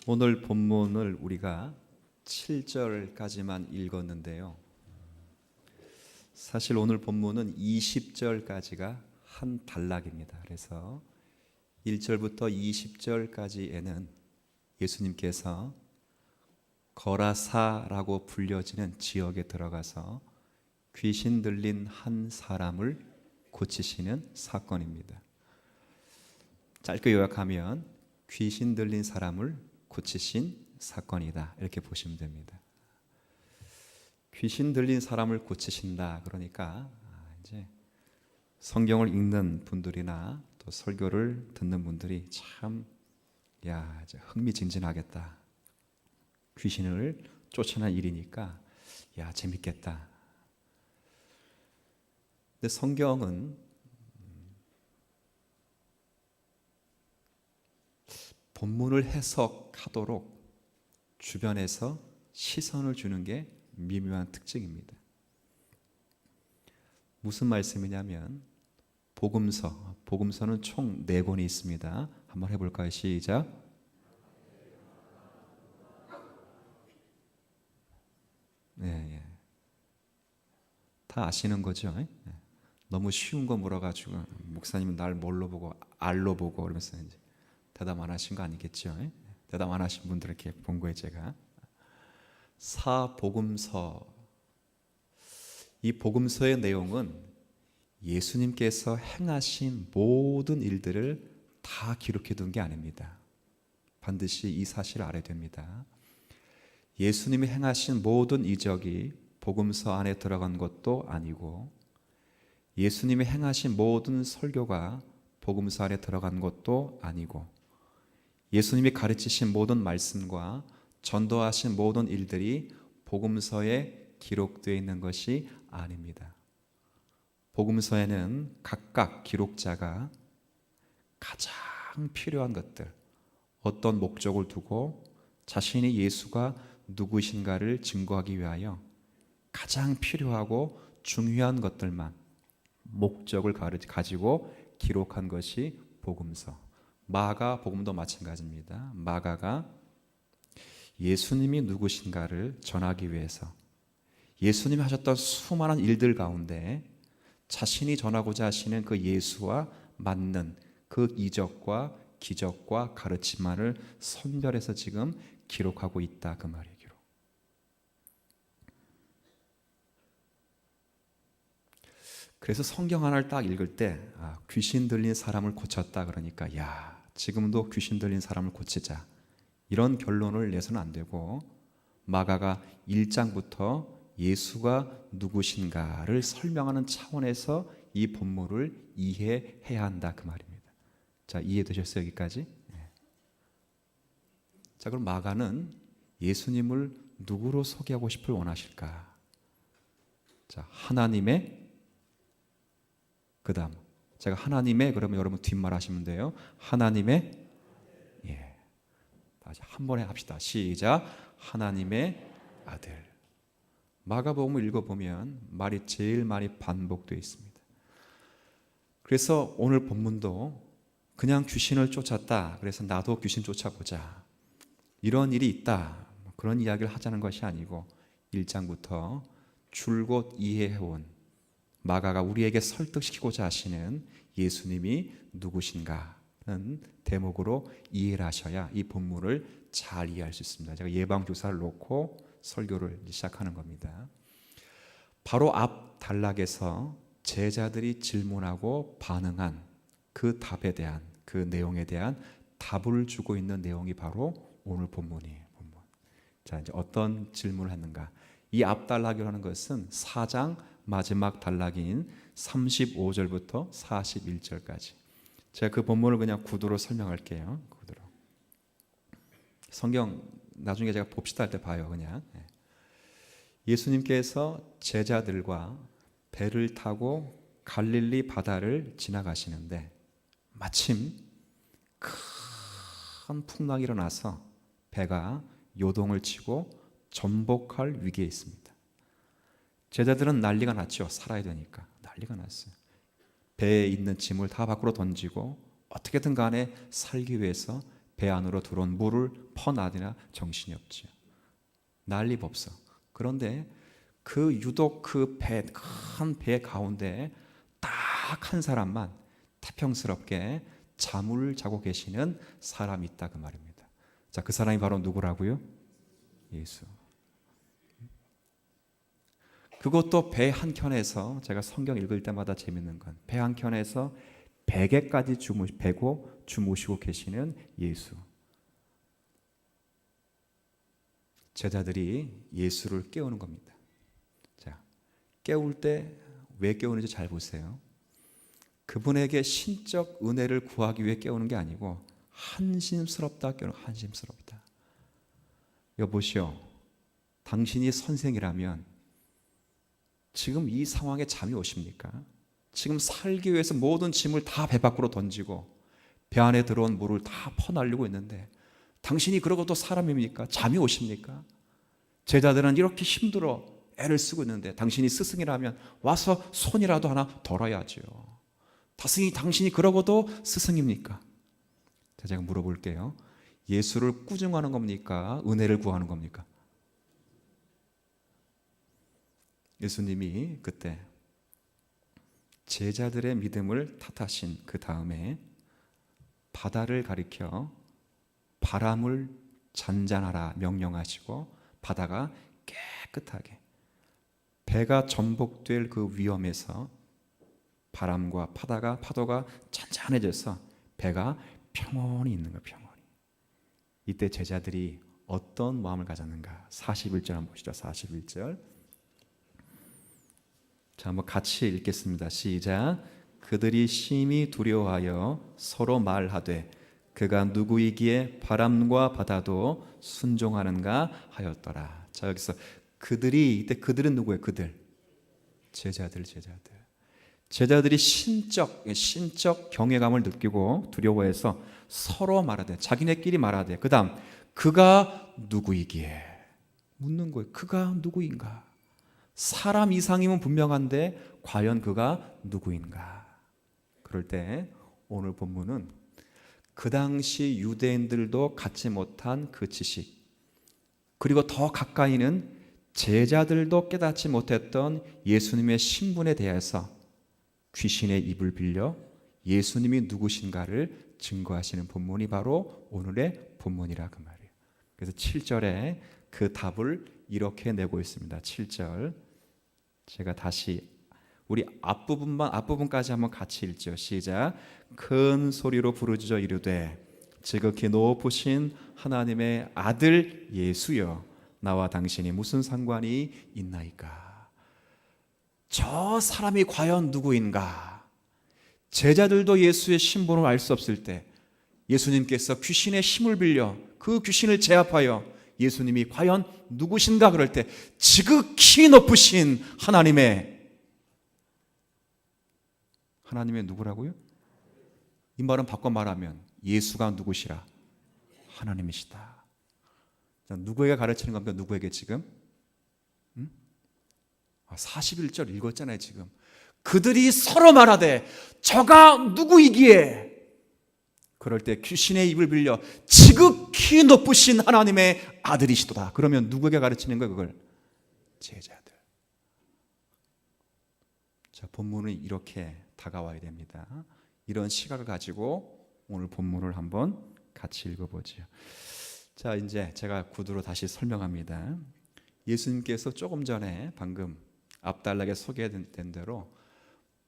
오늘 본문을 우리가 7절까지만 읽었는데요. 사실 오늘 본문은 20절까지가 한 단락입니다. 그래서 1절부터 20절까지에는 예수님께서 거라사라고 불려지는 지역에 들어가서 귀신 들린 한 사람을 고치시는 사건입니다. 짧게 요약하면 귀신 들린 사람을 고치신 사건이다, 이렇게 보시면 됩니다. 귀신 들린 사람을 고치신다, 그러니까 이제 성경을 읽는 분들이나 또 설교를 듣는 분들이 참 흥미진진하겠다, 귀신을 쫓아낸 일이니까 재밌겠다. 근데 성경은 본문을 해석하도록 주변에서 시선을 주는 게 미묘한 특징입니다. 무슨 말씀이냐면 복음서는 총 4권이 있습니다. 한번 해볼까요? 시작. 네. 다 아시는 거죠? 너무 쉬운 거 물어가지고 목사님은 날 뭘로 보고 알로 보고 그러면서 이제 대답 안 하신 거 아니겠죠? 대답 안 하신 분들 이렇게 본 거예요, 제가. 사복음서, 이 복음서의 내용은 예수님께서 행하신 모든 일들을 다 기록해 둔 게 아닙니다. 반드시 이 사실을 알아야 됩니다. 예수님이 행하신 모든 이적이 복음서 안에 들어간 것도 아니고, 예수님이 행하신 모든 설교가 복음서 안에 들어간 것도 아니고, 예수님이 가르치신 모든 말씀과 전도하신 모든 일들이 복음서에 기록되어 있는 것이 아닙니다. 복음서에는 각각 기록자가 가장 필요한 것들, 어떤 목적을 두고 자신이 예수가 누구신가를 증거하기 위하여 가장 필요하고 중요한 것들만, 목적을 가지고 기록한 것이 복음서. 마가 복음도 마찬가지입니다. 마가가 예수님이 누구신가를 전하기 위해서 예수님이 하셨던 수많은 일들 가운데 자신이 전하고자 하시는 그 예수와 맞는 그 이적과 기적과 가르침만을 선별해서 지금 기록하고 있다, 그 말이에요. 그래서 성경 하나를 딱 읽을 때 귀신 들린 사람을 고쳤다 그러니까 지금도 귀신 들린 사람을 고치자, 이런 결론을 내서는 안 되고, 마가가 1장부터 예수가 누구신가를 설명하는 차원에서 이 본문을 이해해야 한다, 그 말입니다. 자, 이해되셨어요, 여기까지? 자, 그럼 마가는 예수님을 누구로 소개하고 싶을 원하실까? 자, 하나님의, 그 다음 제가 하나님의, 그러면 여러분 뒷말 하시면 돼요. 하나님의, 다시 한 번에 합시다. 시작. 하나님의 아들. 마가복음을 읽어보면 말이 제일 많이 반복되어 있습니다. 그래서 오늘 본문도 그냥 귀신을 쫓았다, 그래서 나도 귀신 쫓아보자, 이런 일이 있다, 그런 이야기를 하자는 것이 아니고 1장부터 줄곧 이해해온, 마가가 우리에게 설득시키고자 하시는 예수님이 누구신가는 대목으로 이해를 하셔야 이 본문을 잘 이해할 수 있습니다. 제가 예방주사를 놓고 설교를 시작하는 겁니다. 바로 앞 단락에서 제자들이 질문하고 반응한 그 답에 대한, 그 내용에 대한 답을 주고 있는 내용이 바로 오늘 본문이에요. 본문. 자, 이제 어떤 질문을 했는가? 이 앞 단락이라는 것은 4장 마지막 단락인 35절부터 41절까지. 제가 그 본문을 그냥 구도로 설명할게요. 구도로. 성경 나중에 제가 봅시다 할 때 봐요, 그냥. 예수님께서 제자들과 배를 타고 갈릴리 바다를 지나가시는데 마침 큰 풍랑이 일어나서 배가 요동을 치고 전복할 위기에 있습니다. 제자들은 난리가 났죠. 살아야 되니까 난리가 났어요. 배에 있는 짐을 다 밖으로 던지고 어떻게든 간에 살기 위해서 배 안으로 들어온 물을 퍼나드나 정신이 없지요. 난리법석. 그런데 그 유독 그 큰 배 가운데 딱 한 사람만 태평스럽게 잠을 자고 계시는 사람이 있다 그 말입니다. 자, 그 사람이 바로 누구라고요? 예수. 그것도 배 한켠에서, 제가 성경 읽을 때마다 재밌는 건 배 한켠에서 베개까지 베고 주무시고 계시는 예수. 제자들이 예수를 깨우는 겁니다. 자, 깨울 때 왜 깨우는지 잘 보세요. 그분에게 신적 은혜를 구하기 위해 깨우는 게 아니고 한심스럽다 깨우는, 한심스럽다. 여보시오, 당신이 선생이라면 지금 이 상황에 잠이 오십니까? 지금 살기 위해서 모든 짐을 다 배 밖으로 던지고 배 안에 들어온 물을 다 퍼날리고 있는데 당신이 그러고도 사람입니까? 잠이 오십니까? 제자들은 이렇게 힘들어 애를 쓰고 있는데 당신이 스승이라면 와서 손이라도 하나 덜어야죠. 당신이 그러고도 스승입니까? 자, 제가 물어볼게요. 예수를 꾸중하는 겁니까? 은혜를 구하는 겁니까? 예수님이 그때 제자들의 믿음을 탓하신 그 다음에 바다를 가리켜 바람을 잔잔하라 명령하시고 바다가 깨끗하게, 배가 전복될 그 위험에서 바람과 파도가 잔잔해져서 배가 평온히 있는 거예요. 평온히. 이때 제자들이 어떤 마음을 가졌는가? 41절 한번 보시죠. 41절. 자, 한번 같이 읽겠습니다. 시작. 그들이 심히 두려워하여 서로 말하되 그가 누구이기에 바람과 바다도 순종하는가 하였더라. 자, 여기서 그들이, 이때 그들은 누구예요? 그들. 제자들이 신적 경외감을 느끼고 두려워해서 서로 말하되, 자기네끼리 말하되, 그 다음 그가 누구이기에 묻는 거예요. 그가 누구인가? 사람 이상이면 분명한데 과연 그가 누구인가? 그럴 때 오늘 본문은 그 당시 유대인들도 갖지 못한 그 지식, 그리고 더 가까이는 제자들도 깨닫지 못했던 예수님의 신분에 대해서 귀신의 입을 빌려 예수님이 누구신가를 증거하시는 본문이 바로 오늘의 본문이라 그 말이에요. 그래서 7절에 그 답을 이렇게 내고 있습니다. 7절. 제가 다시 우리 앞부분까지 한번 같이 읽죠. 시작. 큰 소리로 부르짖어 이르되 지극히 높으신 하나님의 아들 예수여, 나와 당신이 무슨 상관이 있나이까? 저 사람이 과연 누구인가? 제자들도 예수의 신분을 알 수 없을 때 예수님께서 귀신의 힘을 빌려 그 귀신을 제압하여 예수님이 과연 누구신가 그럴 때 지극히 높으신 하나님의 누구라고요? 이 말은 바꿔 말하면 예수가 누구시라? 하나님이시다. 자, 누구에게 가르치는 겁니까? 누구에게 지금? 41절 읽었잖아요. 지금 그들이 서로 말하되 저가 누구이기에, 그럴 때 귀신의 입을 빌려 지극히 높으신 하나님의 아들이시도다. 그러면 누구에게 가르치는 거예요? 그걸? 제자들. 자, 본문은 이렇게 다가와야 됩니다. 이런 시각을 가지고 오늘 본문을 한번 같이 읽어보죠. 자, 이제 제가 구두로 다시 설명합니다. 예수님께서 조금 전에 방금 앞달락에 소개된 대로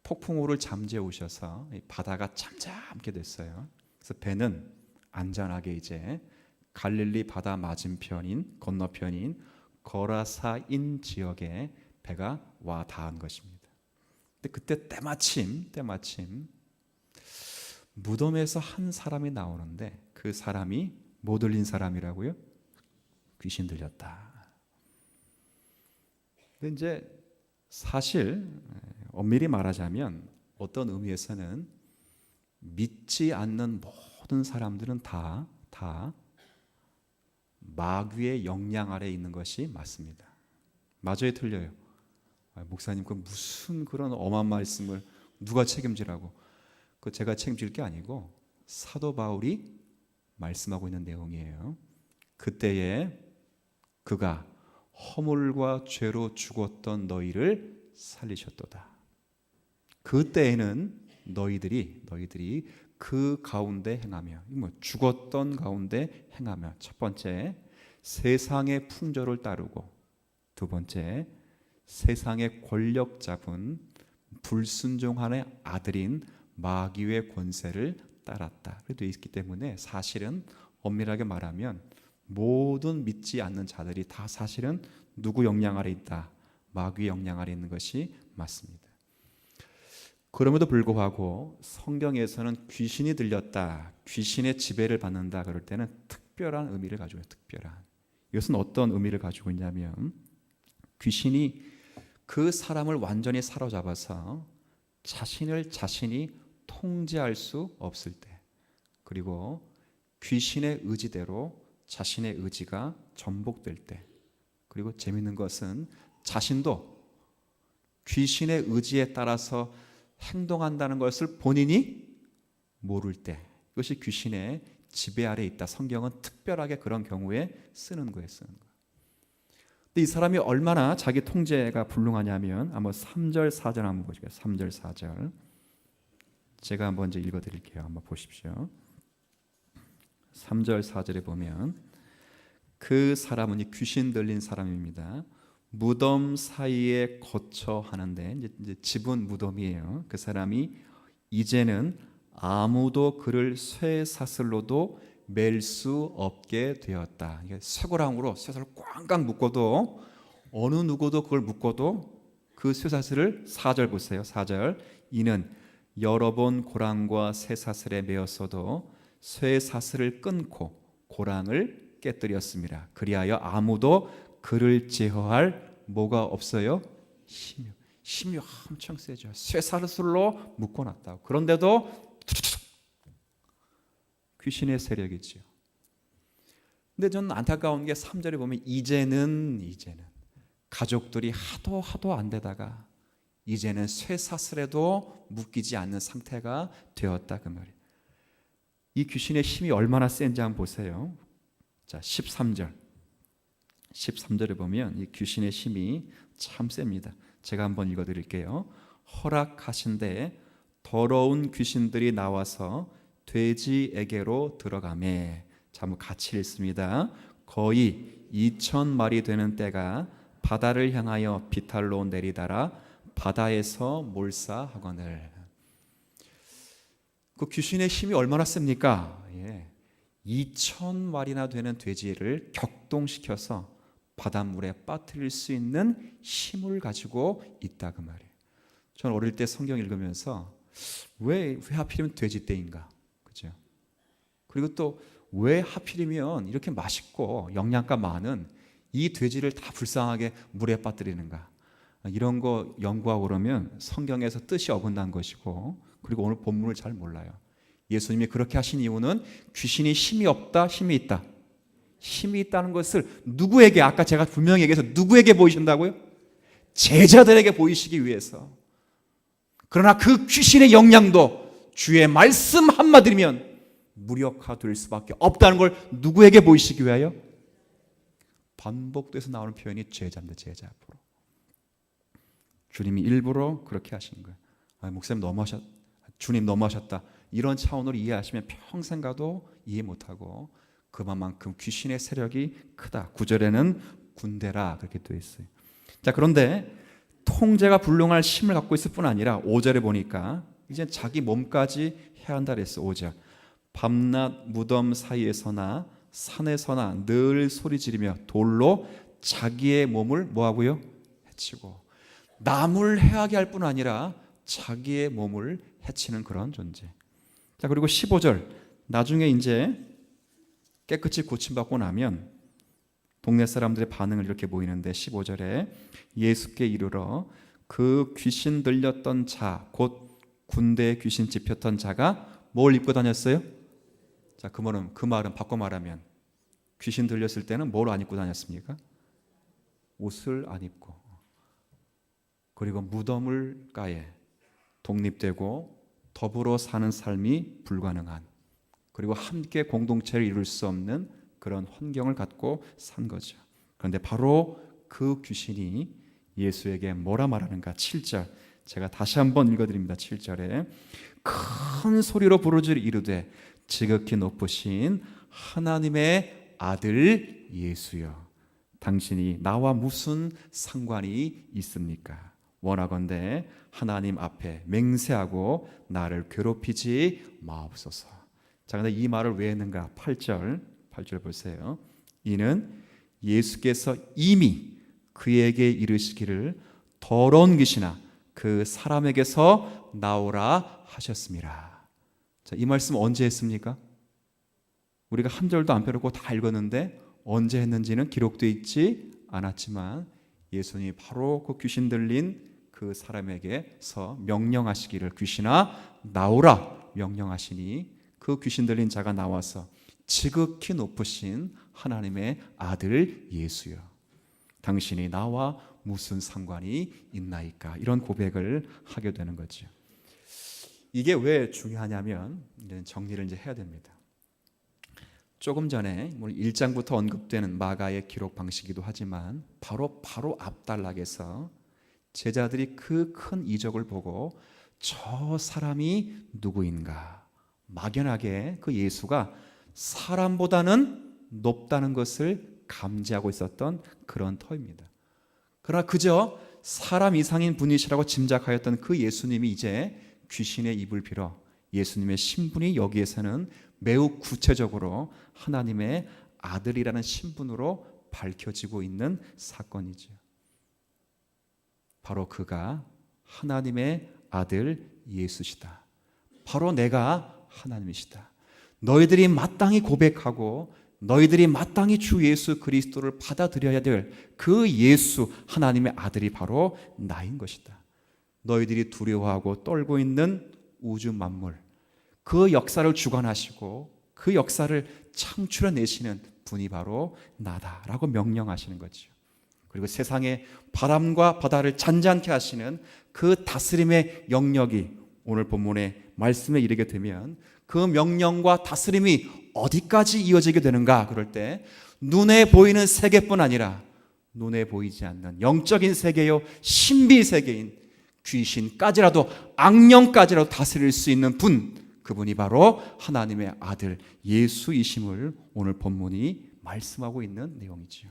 폭풍우를 잠재워 오셔서 바다가 잠잠게 됐어요. 그래서 배는 안전하게 이제 갈릴리 바다 건너편인 거라사인 지역에 배가 와 닿은 것입니다. 근데 그때 때마침 무덤에서 한 사람이 나오는데 그 사람이 뭐 들린 사람이라고요? 귀신 들렸다. 근데 이제 사실 엄밀히 말하자면 어떤 의미에서는 믿지 않는 모든 사람들은 다 마귀의 영향 아래 있는 것이 맞습니다. 맞아요, 틀려요? 목사님, 그 무슨 그런 엄한 말씀을 누가 책임지라고? 그 제가 책임질 게 아니고 사도 바울이 말씀하고 있는 내용이에요. 그때에 그가 허물과 죄로 죽었던 너희를 살리셨도다. 그때에는 너희들이 그 가운데 행하며, 죽었던 가운데 행하며, 첫 번째 세상의 풍조를 따르고, 두 번째 세상의 권력 잡은 불순종하는 아들인 마귀의 권세를 따랐다. 그래도 있기 때문에 사실은 엄밀하게 말하면 모든 믿지 않는 자들이 다 사실은 누구 영향 아래 있다? 마귀의 영향 아래 있는 것이 맞습니다. 그럼에도 불구하고 성경에서는 귀신이 들렸다, 귀신의 지배를 받는다 그럴 때는 특별한 의미를 가지고 있어요. 특별한. 이것은 어떤 의미를 가지고 있냐면, 귀신이 그 사람을 완전히 사로잡아서 자신이 통제할 수 없을 때, 그리고 귀신의 의지대로 자신의 의지가 전복될 때, 그리고 재미있는 것은 자신도 귀신의 의지에 따라서 행동한다는 것을 본인이 모를 때, 이것이 귀신의 지배 아래 있다. 성경은 특별하게 그런 경우에 쓰는 거예요. 근데 이 사람이 얼마나 자기 통제가 불능하냐면, 한번 3절 4절 한번 보시죠. 3절 4절 제가 한번 이제 읽어드릴게요. 한번 보십시오. 3절 4절에 보면, 그 사람은 이 귀신 들린 사람입니다. 무덤 사이에 거처 하는데, 이제 집은 무덤이에요. 그 사람이 이제는 아무도 그를 쇠사슬로도 맬 수 없게 되었다. 이게 쇠고랑으로 쇠사슬을 꽝꽝 묶어도, 어느 누구도 그걸 묶어도 그 쇠사슬을, 4절 보세요. 4절, 이는 여러 번 고랑과 쇠사슬에 매었어도 쇠사슬을 끊고 고랑을 깨뜨렸습니다. 그리하여 아무도 그를 제어할 뭐가 없어요? 힘이 엄청 세죠. 쇠사슬로 묶어놨다고. 그런데도 귀신의 세력이지요. 근데 저는 안타까운 게 3절에 보면 이제는 가족들이 하도 안 되다가 이제는 쇠사슬에도 묶이지 않는 상태가 되었다, 그 말이에요. 이 귀신의 힘이 얼마나 센지 한번 보세요. 자, 13절에 보면 이 귀신의 힘이 참 셉니다. 제가 한번 읽어드릴게요. 허락하신데 더러운 귀신들이 나와서 돼지에게로 들어가매. 자, 한번 같이 읽습니다. 거의 2,000마리 되는 때가 바다를 향하여 비탈로 내리다라 바다에서 몰사하거늘. 그 귀신의 힘이 얼마나 셉니까? 2,000마리나 되는 돼지를 격동시켜서 바닷물에 빠뜨릴 수 있는 힘을 가지고 있다, 그 말이에요. 저는 어릴 때 성경 읽으면서 왜 하필이면 돼지떼인가, 그죠? 그리고 또 왜 하필이면 이렇게 맛있고 영양가 많은 이 돼지를 다 불쌍하게 물에 빠뜨리는가, 이런 거 연구하고 그러면 성경에서 뜻이 어긋난 것이고, 그리고 오늘 본문을 잘 몰라요. 예수님이 그렇게 하신 이유는 귀신이 힘이 없다, 힘이 있다. 힘이 있다는 것을 누구에게, 아까 제가 분명히 얘기해서 누구에게 보이신다고요? 제자들에게 보이시기 위해서. 그러나 그 귀신의 영향도 주의 말씀 한마디면 무력화될 수밖에 없다는 걸 누구에게 보이시기 위하여? 반복돼서 나오는 표현이 제자입니다. 제자 앞으로. 주님이 일부러 그렇게 하신 거예요. 목사님 주님 너무하셨다, 이런 차원으로 이해하시면 평생 가도 이해 못하고, 그만큼 귀신의 세력이 크다. 9절에는 군대라 그렇게 되어 있어요. 자, 그런데 통제가 불능할 힘을 갖고 있을 뿐 아니라 5절에 보니까 이제 자기 몸까지 해야 한다 그랬어. 5절, 밤낮 무덤 사이에서나 산에서나 늘 소리 지르며 돌로 자기의 몸을 뭐하고요? 해치고. 남을 해하게 할 뿐 아니라 자기의 몸을 해치는 그런 존재. 자, 그리고 15절, 나중에 이제 깨끗이 고침받고 나면 동네 사람들의 반응을 이렇게 보이는데, 15절에 예수께 이르러 그 귀신 들렸던 자, 곧 군대에 귀신 집혔던 자가 뭘 입고 다녔어요? 자, 그 말은 바꿔 말하면 귀신 들렸을 때는 뭘 안 입고 다녔습니까? 옷을 안 입고, 그리고 무덤을가에 독립되고 더불어 사는 삶이 불가능한 그리고 함께 공동체를 이룰 수 없는 그런 환경을 갖고 산 거죠. 그런데 바로 그 귀신이 예수에게 뭐라 말하는가? 7절 제가 다시 한번 읽어드립니다. 7절에 큰 소리로 부르짖어 이르되 지극히 높으신 하나님의 아들 예수여, 당신이 나와 무슨 상관이 있습니까? 원하건대 하나님 앞에 맹세하고 나를 괴롭히지 마옵소서. 자, 근데 이 말을 왜 했는가? 8절 보세요. 이는 예수께서 이미 그에게 이르시기를 더러운 귀신아 그 사람에게서 나오라 하셨습니다. 자, 이 말씀 언제 했습니까? 우리가 한 절도 안 빼놓고 다 읽었는데 언제 했는지는 기록되어 있지 않았지만 예수님이 바로 그 귀신 들린 그 사람에게서 명령하시기를 귀신아 나오라 명령하시니 그 귀신 들린 자가 나와서 지극히 높으신 하나님의 아들 예수여, 당신이 나와 무슨 상관이 있나이까? 이런 고백을 하게 되는 거죠. 이게 왜 중요하냐면 정리를 이제 해야 됩니다. 조금 전에 1장부터 언급되는 마가의 기록 방식이기도 하지만 바로 앞단락에서 제자들이 그 큰 이적을 보고 저 사람이 누구인가 막연하게 그 예수가 사람보다는 높다는 것을 감지하고 있었던 그런 터입니다. 그러나 그저 사람 이상인 분이시라고 짐작하였던 그 예수님이 이제 귀신의 입을 빌어 예수님의 신분이 여기에서는 매우 구체적으로 하나님의 아들이라는 신분으로 밝혀지고 있는 사건이죠. 바로 그가 하나님의 아들 예수시다. 바로 내가 하나님이시다. 너희들이 마땅히 고백하고 너희들이 마땅히 주 예수 그리스도를 받아들여야 될 그 예수 하나님의 아들이 바로 나인 것이다. 너희들이 두려워하고 떨고 있는 우주 만물, 그 역사를 주관하시고 그 역사를 창출해내시는 분이 바로 나다라고 명령하시는 거죠. 그리고 세상의 바람과 바다를 잔잔케 하시는 그 다스림의 영역이 오늘 본문의 말씀에 이르게 되면 그 명령과 다스림이 어디까지 이어지게 되는가? 그럴 때 눈에 보이는 세계뿐 아니라 눈에 보이지 않는 영적인 세계요 신비 세계인 귀신까지라도 악령까지라도 다스릴 수 있는 분, 그분이 바로 하나님의 아들 예수이심을 오늘 본문이 말씀하고 있는 내용이지요.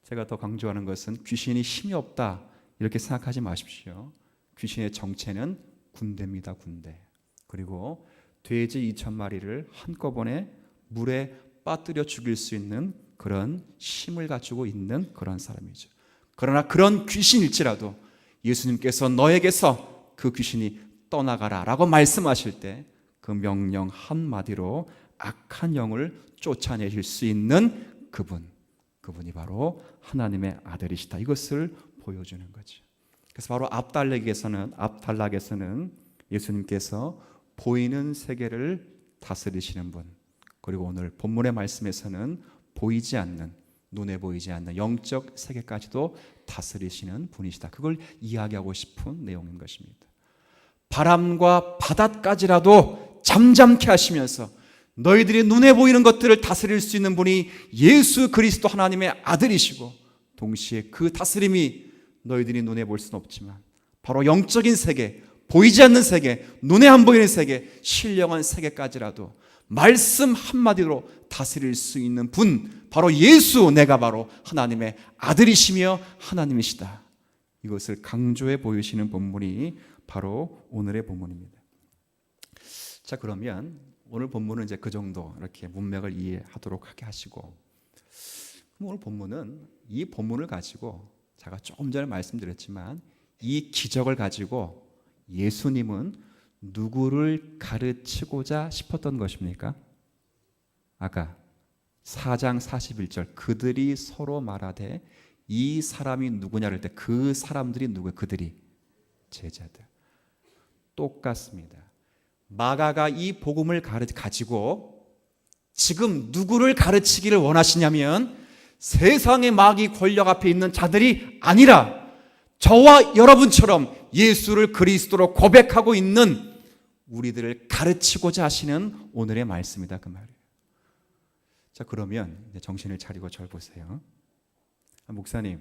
제가 더 강조하는 것은 귀신이 힘이 없다 이렇게 생각하지 마십시오. 귀신의 정체는 군대입니다. 군대. 그리고 돼지 2,000마리를 한꺼번에 물에 빠뜨려 죽일 수 있는 그런 힘을 가지고 있는 그런 사람이죠. 그러나 그런 귀신일지라도 예수님께서 너에게서 그 귀신이 떠나가라 라고 말씀하실 때 그 명령 한마디로 악한 영을 쫓아내실 수 있는 그분이 바로 하나님의 아들이시다. 이것을 보여주는 거죠. 그래서 바로 앞단락에서는 예수님께서 보이는 세계를 다스리시는 분, 그리고 오늘 본문의 말씀에서는 보이지 않는, 눈에 보이지 않는 영적 세계까지도 다스리시는 분이시다. 그걸 이야기하고 싶은 내용인 것입니다. 바람과 바다까지라도 잠잠케 하시면서 너희들이 눈에 보이는 것들을 다스릴 수 있는 분이 예수 그리스도 하나님의 아들이시고, 동시에 그 다스림이 너희들이 눈에 볼 수는 없지만 바로 영적인 세계, 보이지 않는 세계, 눈에 안 보이는 세계, 신령한 세계까지라도 말씀 한마디로 다스릴 수 있는 분, 바로 예수, 내가 바로 하나님의 아들이시며 하나님이시다. 이것을 강조해 보이시는 본문이 바로 오늘의 본문입니다. 자, 그러면 오늘 본문은 이제 그 정도 이렇게 문맥을 이해하도록 하게 하시고, 오늘 본문은 이 본문을 가지고 제가 조금 전에 말씀드렸지만 이 기적을 가지고 예수님은 누구를 가르치고자 싶었던 것입니까? 아까 4장 41절 그들이 서로 말하되 이 사람이 누구냐를 때 그 사람들이 누구예요? 그들이 제자들. 똑같습니다. 마가가 이 복음을 가지고 지금 누구를 가르치기를 원하시냐면 세상의 마귀 권력 앞에 있는 자들이 아니라 저와 여러분처럼 예수를 그리스도로 고백하고 있는 우리들을 가르치고자 하시는 오늘의 말씀이다 그 말이에요. 자, 그러면 이제 정신을 차리고 절 보세요. 목사님,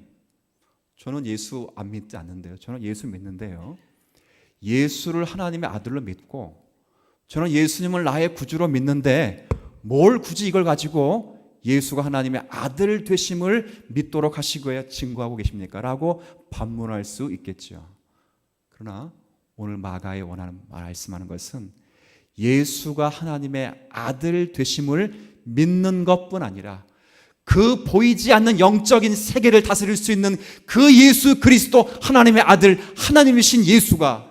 저는 예수 안 믿지 않는데요. 저는 예수 믿는데요. 예수를 하나님의 아들로 믿고 저는 예수님을 나의 구주로 믿는데 뭘 굳이 이걸 가지고 예수가 하나님의 아들 되심을 믿도록 하시고야 증거하고 계십니까? 라고 반문할 수 있겠죠. 그러나 오늘 마가에 원하는 말씀하는 것은 예수가 하나님의 아들 되심을 믿는 것뿐 아니라 그 보이지 않는 영적인 세계를 다스릴 수 있는 그 예수 그리스도 하나님의 아들, 하나님이신 예수가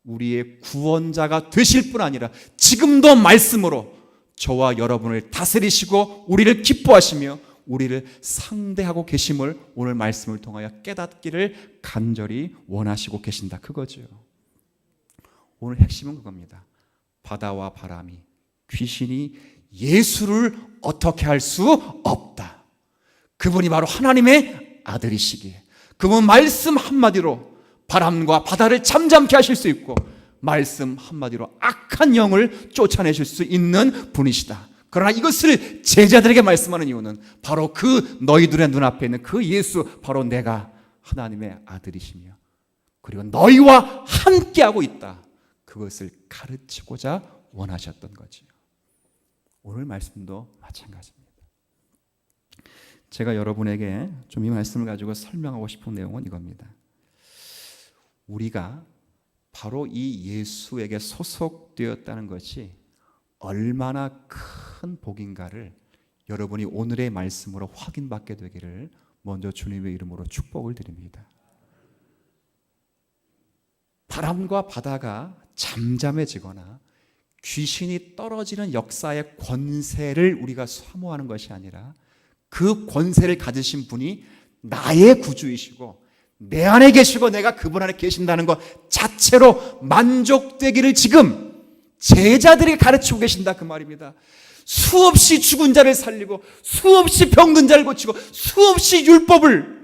우리의 구원자가 되실 뿐 아니라 지금도 말씀으로 저와 여러분을 다스리시고 우리를 기뻐하시며 우리를 상대하고 계심을 오늘 말씀을 통하여 깨닫기를 간절히 원하시고 계신다 그거죠. 오늘 핵심은 그겁니다. 바다와 바람이, 귀신이 예수를 어떻게 할 수 없다. 그분이 바로 하나님의 아들이시기에 그분 말씀 한마디로 바람과 바다를 잠잠케 하실 수 있고 말씀 한마디로 악한 영을 쫓아내실 수 있는 분이시다. 그러나 이것을 제자들에게 말씀하는 이유는 바로 그 너희들의 눈앞에 있는 그 예수, 바로 내가 하나님의 아들이시며 그리고 너희와 함께하고 있다. 그것을 가르치고자 원하셨던 거지요. 오늘 말씀도 마찬가지입니다. 제가 여러분에게 좀 이 말씀을 가지고 설명하고 싶은 내용은 이겁니다. 우리가 바로 이 예수에게 소속되었다는 것이 얼마나 큰 복인가를 여러분이 오늘의 말씀으로 확인받게 되기를 먼저 주님의 이름으로 축복을 드립니다. 바람과 바다가 잠잠해지거나 귀신이 떨어지는 역사의 권세를 우리가 사모하는 것이 아니라 그 권세를 가지신 분이 나의 구주이시고 내 안에 계시고 내가 그분 안에 계신다는 것 자체로 만족되기를 지금 제자들이 가르치고 계신다 그 말입니다. 수없이 죽은 자를 살리고 수없이 병든 자를 고치고 수없이 율법을,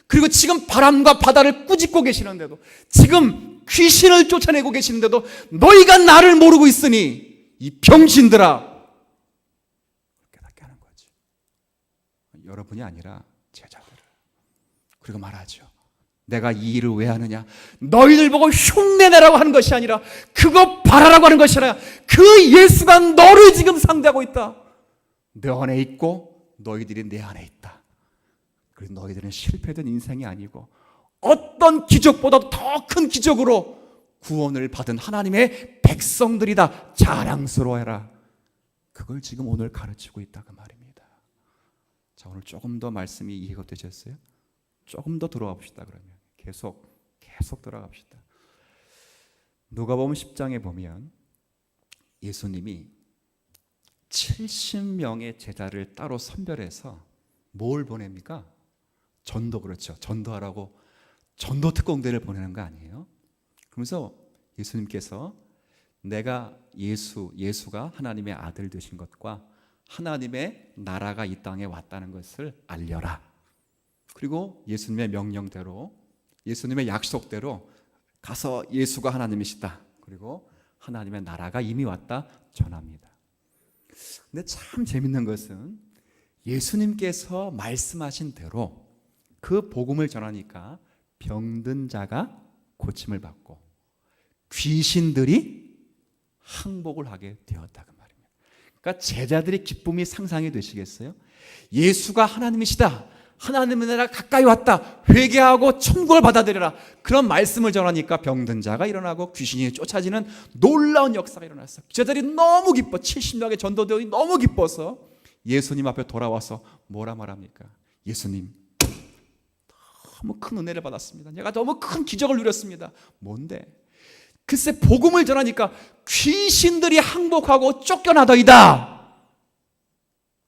그리고 지금 바람과 바다를 꾸짖고 계시는데도, 지금 귀신을 쫓아내고 계시는데도 너희가 나를 모르고 있으니 이 병신들아, 깨닫게 하는 거지. 여러분이 아니라 제자들을. 그리고 말하죠. 내가 이 일을 왜 하느냐? 너희들 보고 흉내내라고 하는 것이 아니라, 그거 바라라고 하는 것이 아니라, 그 예수가 너를 지금 상대하고 있다. 내 안에 있고 너희들이 내 안에 있다. 그래서 너희들은 실패된 인생이 아니고 어떤 기적보다 더 큰 기적으로 구원을 받은 하나님의 백성들이다. 자랑스러워해라. 그걸 지금 오늘 가르치고 있다 그 말입니다. 자, 오늘 조금 더 말씀이 이해가 되셨어요? 조금 더 들어가 봅시다. 그러면 계속 들어갑시다. 누가복음 10장에 보면 예수님이 70명의 제자를 따로 선별해서 뭘 보냅니까? 전도, 그렇죠. 전도하라고 전도 특공대를 보내는 거 아니에요? 그러면서 예수님께서 내가 예수가 하나님의 아들 되신 것과 하나님의 나라가 이 땅에 왔다는 것을 알려라. 그리고 예수님의 명령대로, 예수님의 약속대로 가서 예수가 하나님이시다, 그리고 하나님의 나라가 이미 왔다 전합니다. 근데 참 재밌는 것은 예수님께서 말씀하신 대로 그 복음을 전하니까 병든 자가 고침을 받고 귀신들이 항복을 하게 되었다 그 말입니다. 그러니까 제자들의 기쁨이 상상이 되시겠어요? 예수가 하나님이시다, 하나님의 나라 가까이 왔다, 회개하고 천국을 받아들여라, 그런 말씀을 전하니까 병든 자가 일어나고 귀신이 쫓아지는 놀라운 역사가 일어났어요. 제자들이 너무 기뻐, 70명의 전도대원이 너무 기뻐서 예수님 앞에 돌아와서 뭐라 말합니까? 예수님, 너무 큰 은혜를 받았습니다. 내가 너무 큰 기적을 누렸습니다. 뭔데? 글쎄, 복음을 전하니까 귀신들이 항복하고 쫓겨나더이다.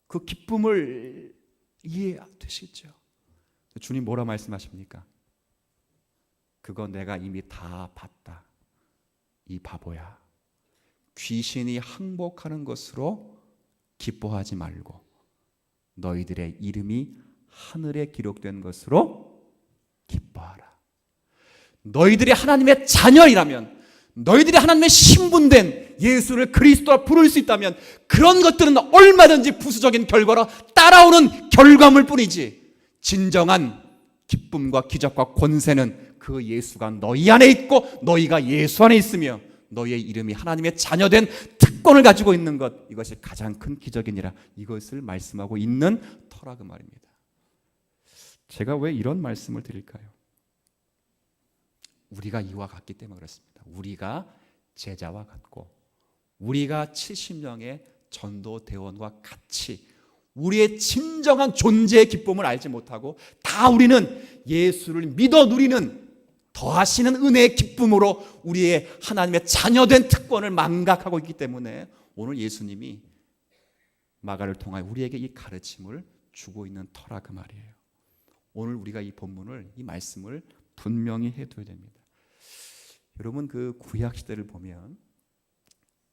그 기쁨을 이해되시겠죠? 주님 뭐라 말씀하십니까? 그거 내가 이미 다 봤다. 이 바보야. 귀신이 항복하는 것으로 기뻐하지 말고 너희들의 이름이 하늘에 기록된 것으로 기뻐하라. 너희들이 하나님의 자녀이라면, 너희들이 하나님의 신분된 예수를 그리스도라 부를 수 있다면 그런 것들은 얼마든지 부수적인 결과로 따라오는 결과물 뿐이지, 진정한 기쁨과 기적과 권세는 그 예수가 너희 안에 있고 너희가 예수 안에 있으며 너희의 이름이 하나님의 자녀된 특권을 가지고 있는 것, 이것이 가장 큰 기적이니라. 이것을 말씀하고 있는 터라 그 말입니다. 제가 왜 이런 말씀을 드릴까요? 우리가 이와 같기 때문에 그렇습니다. 우리가 제자와 같고 우리가 70명의 전도 대원과 같이 우리의 진정한 존재의 기쁨을 알지 못하고 다 우리는 예수를 믿어 누리는 더하시는 은혜의 기쁨으로 우리의 하나님의 자녀된 특권을 망각하고 있기 때문에 오늘 예수님이 마가를 통하여 우리에게 이 가르침을 주고 있는 터라 그 말이에요. 오늘 우리가 이 본문을, 이 말씀을 분명히 해둬야 됩니다. 여러분, 그 구약 시대를 보면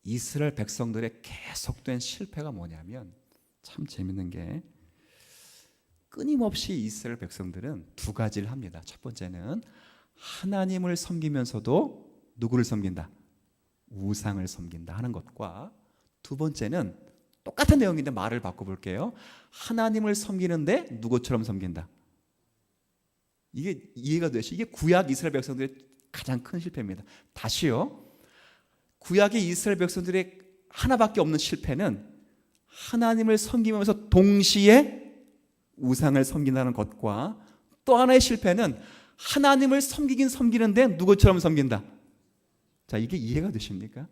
이스라엘 백성들의 계속된 실패가 뭐냐면, 참 재밌는 게 끊임없이 이스라엘 백성들은 두 가지를 합니다. 첫 번째는 하나님을 섬기면서도 누구를 섬긴다? 우상을 섬긴다 하는 것과, 두 번째는 똑같은 내용인데 말을 바꿔볼게요. 하나님을 섬기는데 누구처럼 섬긴다? 이게 이해가 되시죠? 이게 구약 이스라엘 백성들의 가장 큰 실패입니다. 다시요. 구약의 이스라엘 백성들의 하나밖에 없는 실패는 하나님을 섬기면서 동시에 우상을 섬긴다는 것과, 또 하나의 실패는 하나님을 섬기긴 섬기는데 누구처럼 섬긴다. 자, 이게 이해가 되십니까?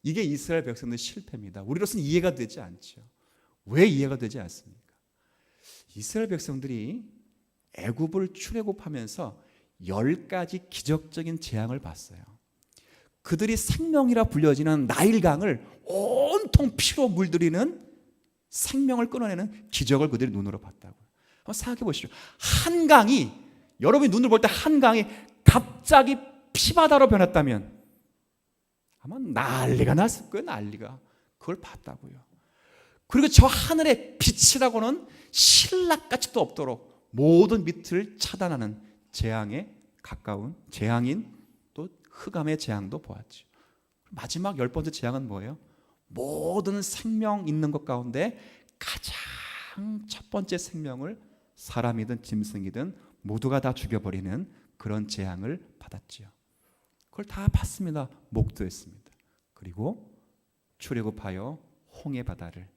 이게 이스라엘 백성들의 실패입니다. 우리로서는 이해가 되지 않죠. 왜 이해가 되지 않습니까? 이스라엘 백성들이 애굽을 출애굽하면서 10가지 기적적인 재앙을 봤어요. 그들이 생명이라 불려지는 나일강을 온통 피로 물들이는, 생명을 끊어내는 기적을 그들이 눈으로 봤다고요. 한번 생각해 보시죠. 한강이, 여러분이 눈으로 볼 때 한강이 갑자기 피바다로 변했다면 아마 난리가 났을 거예요. 난리가. 그걸 봤다고요. 그리고 저 하늘의 빛이라고는 신락까지도 없도록 모든 빛을 차단하는 재앙에 가까운 재앙인 또 흑암의 재앙도 보았죠. 마지막 10번째 재앙은 뭐예요? 모든 생명 있는 것 가운데 가장 첫 번째 생명을 사람이든 짐승이든 모두가 다 죽여버리는 그런 재앙을 받았지요. 그걸 다 봤습니다. 목도했습니다. 그리고 출애굽하여 홍해 바다를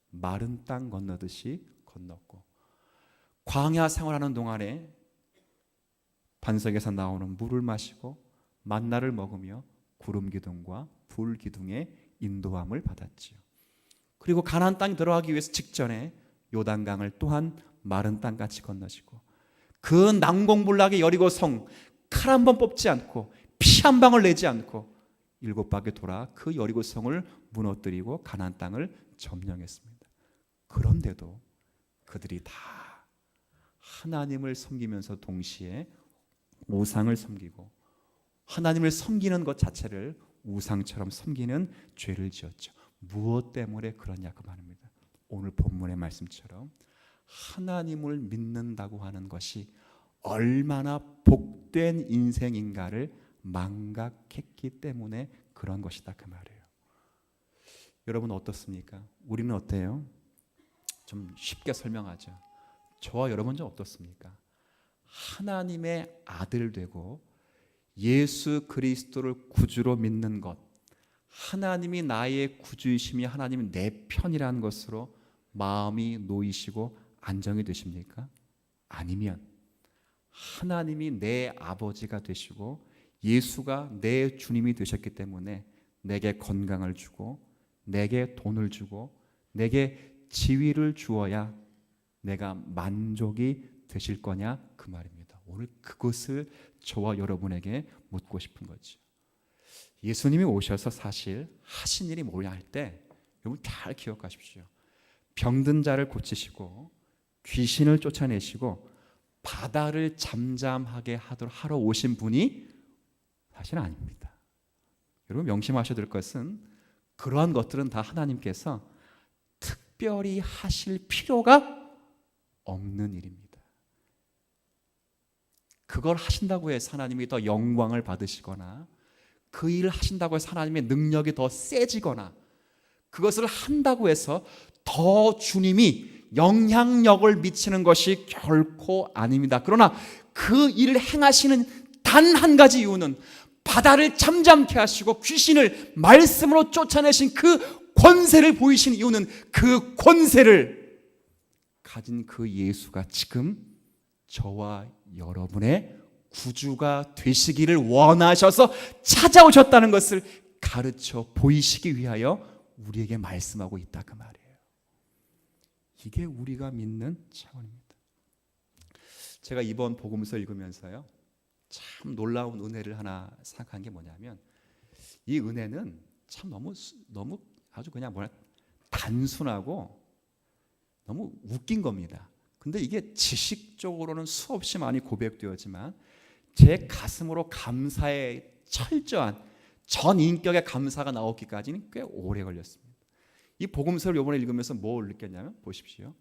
마른 땅 건너듯이 건넜고, 광야 생활하는 동안에 반석에서 나오는 물을 마시고 만나를 먹으며 구름 기둥과 불 기둥의 인도함을 받았지요. 그리고 가나안 땅에 들어가기 위해서 직전에 요단강을 또한 마른 땅같이 건너시고, 그 난공불락의 여리고성 칼 한 번 뽑지 않고 피 한 방울 내지 않고 7바퀴 돌아 그 여리고성을 무너뜨리고 가나안 땅을 점령했습니다. 그런데도 그들이 다 하나님을 섬기면서 동시에 우상을 섬기고 하나님을 섬기는 것 자체를 우상처럼 섬기는 죄를 지었죠. 무엇 때문에 그러냐 그 말입니다. 오늘 본문의 말씀처럼 하나님을 믿는다고 하는 것이 얼마나 복된 인생인가를 망각했기 때문에 그런 것이다 그 말이에요. 여러분 어떻습니까? 우리는 어때요? 좀 쉽게 설명하죠. 저와 여러분 좀 어떻습니까? 하나님의 아들 되고 예수 그리스도를 구주로 믿는 것, 하나님이 나의 구주이심이 하나님이 내 편이라는 것으로 마음이 놓이시고 안정이 되십니까? 아니면 하나님이 내 아버지가 되시고 예수가 내 주님이 되셨기 때문에 내게 건강을 주고 내게 돈을 주고 내게 지위를 주어야 내가 만족이 되실 거냐 그 말입니다. 오늘 그것을 저와 여러분에게 묻고 싶은 거죠. 예수님이 오셔서 사실 하신 일이 뭐냐 할 때 여러분 잘 기억하십시오. 병든 자를 고치시고 귀신을 쫓아내시고 바다를 잠잠하게 하러 오신 분이 사실 아닙니다. 여러분 명심하셔야 될 것은 그러한 것들은 다 하나님께서 특별히 하실 필요가 없는 일입니다. 그걸 하신다고 해서 하나님이 더 영광을 받으시거나 그 일을 하신다고 해서 하나님의 능력이 더 세지거나 그것을 한다고 해서 더 주님이 영향력을 미치는 것이 결코 아닙니다. 그러나 그 일을 행하시는 단 한 가지 이유는 바다를 잠잠케 하시고 귀신을 말씀으로 쫓아내신 그 권세를 보이신 이유는 그 권세를 가진 그 예수가 지금 저와 여러분의 구주가 되시기를 원하셔서 찾아오셨다는 것을 가르쳐 보이시기 위하여 우리에게 말씀하고 있다 그 말이에요. 이게 우리가 믿는 차원입니다. 제가 이번 복음서 읽으면서요, 참 놀라운 은혜를 하나 생각한 게 뭐냐면, 이 은혜는 참 너무 아주 그냥 단순하고 너무 웃긴 겁니다. 근데 이게 지식적으로는 수없이 많이 고백되었지만 제 가슴으로 감사의 철저한 전 인격의 감사가 나오기까지는 꽤 오래 걸렸습니다. 이 복음서를 이번에 읽으면서 뭘 느꼈냐면, 보십시오.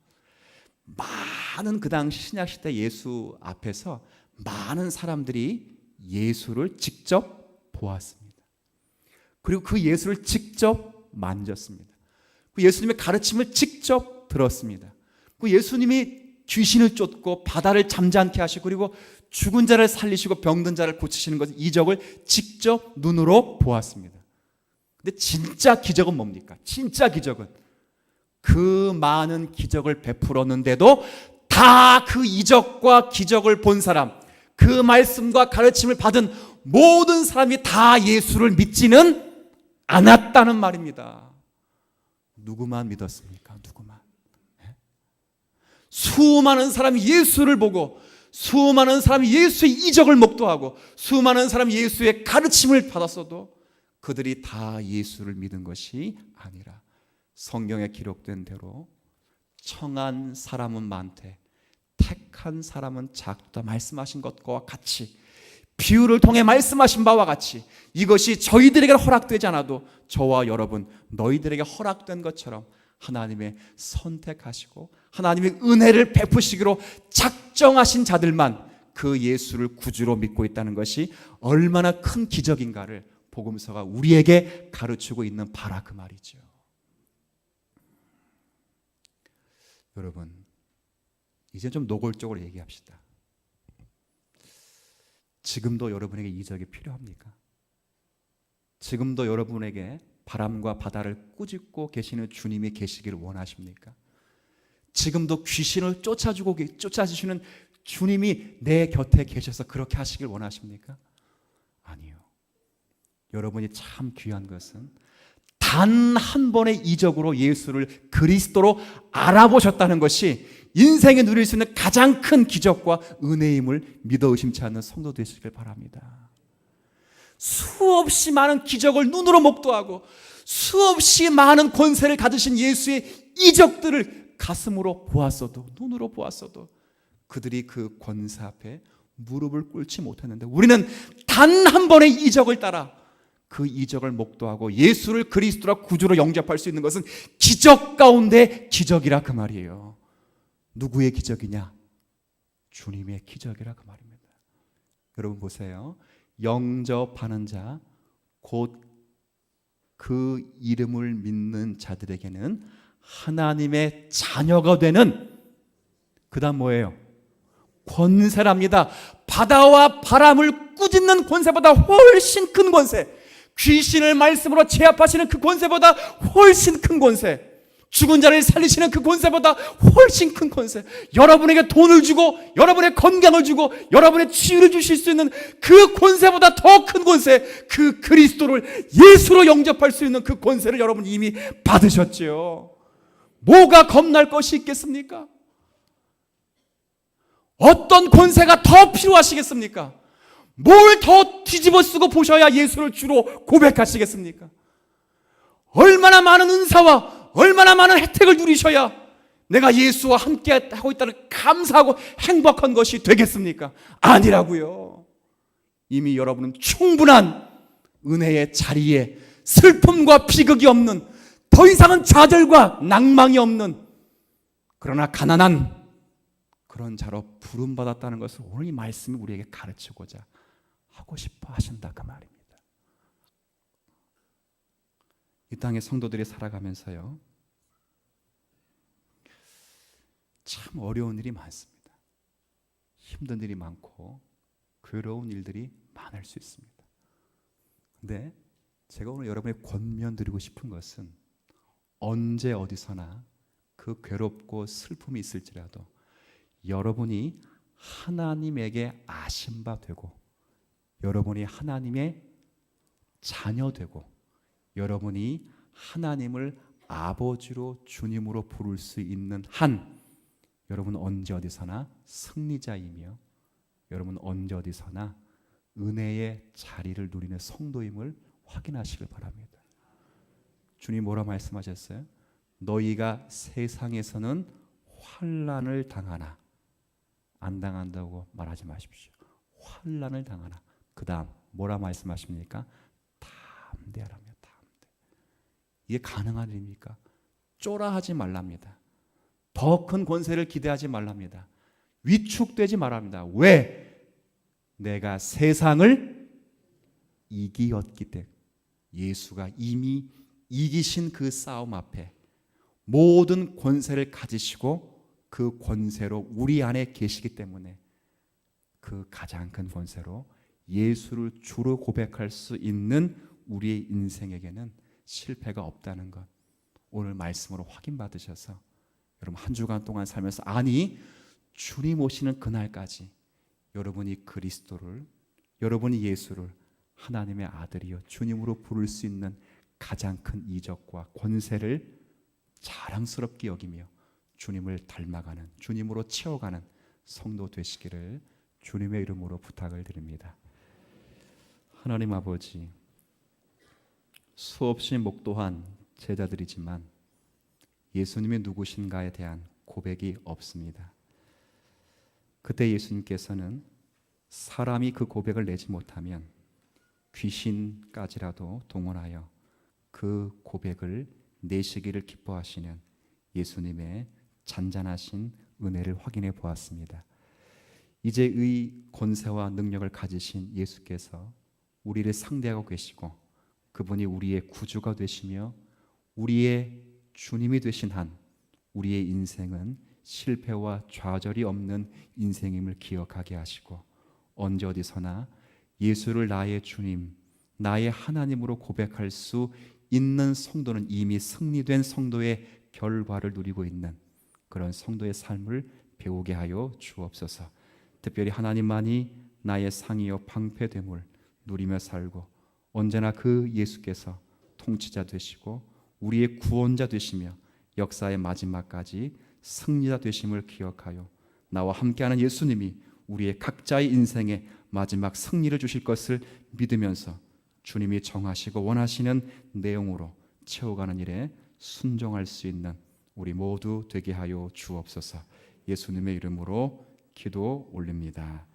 많은 그 당시 신약시대 예수 앞에서 많은 사람들이 예수를 직접 보았습니다. 그리고 그 예수를 직접 만졌습니다. 그 예수님의 가르침을 직접 들었습니다. 그 예수님이 귀신을 쫓고 바다를 잠잠케 하시고 그리고 죽은 자를 살리시고 병든 자를 고치시는 것, 이적을 직접 눈으로 보았습니다. 근데 진짜 기적은 뭡니까? 진짜 기적은 그 많은 기적을 베풀었는데도 다 그 이적과 기적을 본 사람, 그 말씀과 가르침을 받은 모든 사람이 다 예수를 믿지는 않았다는 말입니다. 누구만 믿었습니까? 누구만? 수많은 사람이 예수를 보고 수많은 사람이 예수의 이적을 목도하고 수많은 사람이 예수의 가르침을 받았어도 그들이 다 예수를 믿은 것이 아니라 성경에 기록된 대로 청한 사람은 많되 택한 사람은 작다 말씀하신 것과 같이, 비유를 통해 말씀하신 바와 같이 이것이 저희들에게 허락되지 않아도 저와 여러분 너희들에게 허락된 것처럼 하나님의 선택하시고 하나님의 은혜를 베푸시기로 작정하신 자들만 그 예수를 구주로 믿고 있다는 것이 얼마나 큰 기적인가를 복음서가 우리에게 가르치고 있는 바라 그 말이죠. 여러분, 이제 좀 노골적으로 얘기합시다. 지금도 여러분에게 이적이 필요합니까? 지금도 여러분에게 바람과 바다를 꾸짖고 계시는 주님이 계시기를 원하십니까? 지금도 귀신을 쫓아주시는 주님이 내 곁에 계셔서 그렇게 하시길 원하십니까? 아니요. 여러분이 참 귀한 것은 단 한 번의 이적으로 예수를 그리스도로 알아보셨다는 것이 인생에 누릴 수 있는 가장 큰 기적과 은혜임을 믿어 의심치 않는 성도 되시길 바랍니다. 수없이 많은 기적을 눈으로 목도하고 수없이 많은 권세를 가지신 예수의 이적들을 가슴으로 보았어도, 눈으로 보았어도 그들이 그 권세 앞에 무릎을 꿇지 못했는데, 우리는 단 한 번의 이적을 따라 그 이적을 목도하고 예수를 그리스도라 구주로 영접할 수 있는 것은 기적 가운데 기적이라 그 말이에요. 누구의 기적이냐? 주님의 기적이라 그 말입니다. 여러분 보세요. 영접하는 자, 곧 그 이름을 믿는 자들에게는 하나님의 자녀가 되는, 그 다음 뭐예요? 권세랍니다. 바다와 바람을 꾸짖는 권세보다 훨씬 큰 권세, 귀신을 말씀으로 제압하시는 그 권세보다 훨씬 큰 권세, 죽은 자를 살리시는 그 권세보다 훨씬 큰 권세, 여러분에게 돈을 주고 여러분의 건강을 주고 여러분의 치유를 주실 수 있는 그 권세보다 더 큰 권세, 그 그리스도를 예수로 영접할 수 있는 그 권세를 여러분 이미 받으셨지요. 뭐가 겁날 것이 있겠습니까? 어떤 권세가 더 필요하시겠습니까? 뭘 더 뒤집어 쓰고 보셔야 예수를 주로 고백하시겠습니까? 얼마나 많은 은사와 얼마나 많은 혜택을 누리셔야 내가 예수와 함께 하고 있다는 감사하고 행복한 것이 되겠습니까? 아니라고요. 이미 여러분은 충분한 은혜의 자리에 슬픔과 비극이 없는, 더 이상은 좌절과 낭망이 없는, 그러나 가난한 그런 자로 부름받았다는 것을 오늘 이 말씀이 우리에게 가르치고자 하고 싶어 하신다 그 말입니다. 이 땅의 성도들이 살아가면서요, 참 어려운 일이 많습니다. 힘든 일이 많고 괴로운 일들이 많을 수 있습니다. 근데 제가 오늘 여러분에 권면드리고 싶은 것은 언제 어디서나 그 괴롭고 슬픔이 있을지라도 여러분이 하나님에게 아신 바 되고 여러분이 하나님의 자녀 되고 여러분이 하나님을 아버지로 주님으로 부를 수 있는 한 여러분 언제 어디서나 승리자이며 여러분 언제 어디서나 은혜의 자리를 누리는 성도임을 확인하시길 바랍니다. 주님 뭐라 말씀하셨어요? 너희가 세상에서는 환난을 당하나 안 당한다고 말하지 마십시오. 환난을 당하나. 그 다음 뭐라 말씀하십니까? 담대하라며. 담대. 이게 가능한 일입니까? 쪼라하지 말랍니다. 더 큰 권세를 기대하지 말랍니다. 위축되지 말랍니다. 왜? 내가 세상을 이기었기 때문에. 예수가 이미 이기신 그 싸움 앞에 모든 권세를 가지시고 그 권세로 우리 안에 계시기 때문에 그 가장 큰 권세로 예수를 주로 고백할 수 있는 우리의 인생에게는 실패가 없다는 것 오늘 말씀으로 확인받으셔서 여러분 한 주간 동안 살면서 아니 주님 오시는 그날까지 여러분이 그리스도를 여러분이 예수를 하나님의 아들이요 주님으로 부를 수 있는 가장 큰 이적과 권세를 자랑스럽게 여기며 주님을 닮아가는 주님으로 채워가는 성도 되시기를 주님의 이름으로 부탁을 드립니다. 하나님 아버지, 수없이 목도한 제자들이지만 예수님이 누구신가에 대한 고백이 없습니다. 그때 예수님께서는 사람이 그 고백을 내지 못하면 귀신까지라도 동원하여 그 고백을 내시기를 기뻐하시는 예수님의 잔잔하신 은혜를 확인해 보았습니다. 이제 의 권세와 능력을 가지신 예수께서 우리를 상대하고 계시고 그분이 우리의 구주가 되시며 우리의 주님이 되신 한 우리의 인생은 실패와 좌절이 없는 인생임을 기억하게 하시고 언제 어디서나 예수를 나의 주님, 나의 하나님으로 고백할 수 있는 성도는 이미 승리된 성도의 결과를 누리고 있는 그런 성도의 삶을 배우게 하여 주옵소서. 특별히 하나님만이 나의 상이요 방패됨을 누리며 살고 언제나 그 예수께서 통치자 되시고 우리의 구원자 되시며 역사의 마지막까지 승리자 되심을 기억하여 나와 함께하는 예수님이 우리의 각자의 인생에 마지막 승리를 주실 것을 믿으면서 주님이 정하시고 원하시는 내용으로 채워가는 일에 순종할 수 있는 우리 모두 되게 하여 주옵소서. 예수님의 이름으로 기도 올립니다.